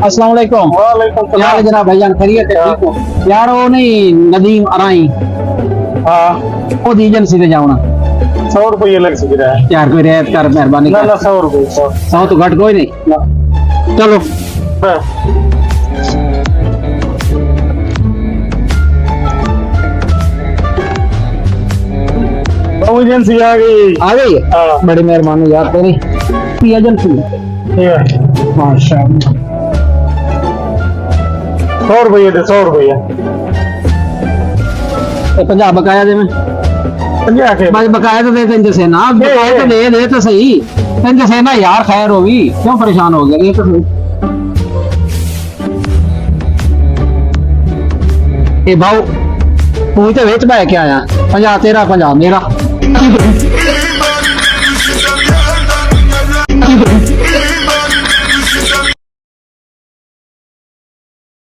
अस्सलाम वालेकुम। यार जनाब भाईजान खैरियत है? ठीक हो यार? वो नहीं नदीम अराई हाँ वो दी एजेंसी पे जाओ ना 100 रुपये लग सक रहा है। यार, कोई रियायत कर मेहरबानी ना कर। ना 100 रुपये 100 100 तो घट कोई नहीं। चलो हाँ। एजेंसी आ गई। आ गई है? हाँ। बड़ी मेहरबानी यार तेरी। एजेंसी माशाल्लाह। 100 रुपये दे 100 रुपये 50 बकाया दे मैं। 50 के बस बकाया तो दे तेन से ना, बकाया तो दे तो सही। तेन से ना यार, खैर होगी, क्यों परेशान हो गया? ये तो सही। ए भाऊ तू तो वेच पाया क्या आया? 50 तेरा 50 मेरा।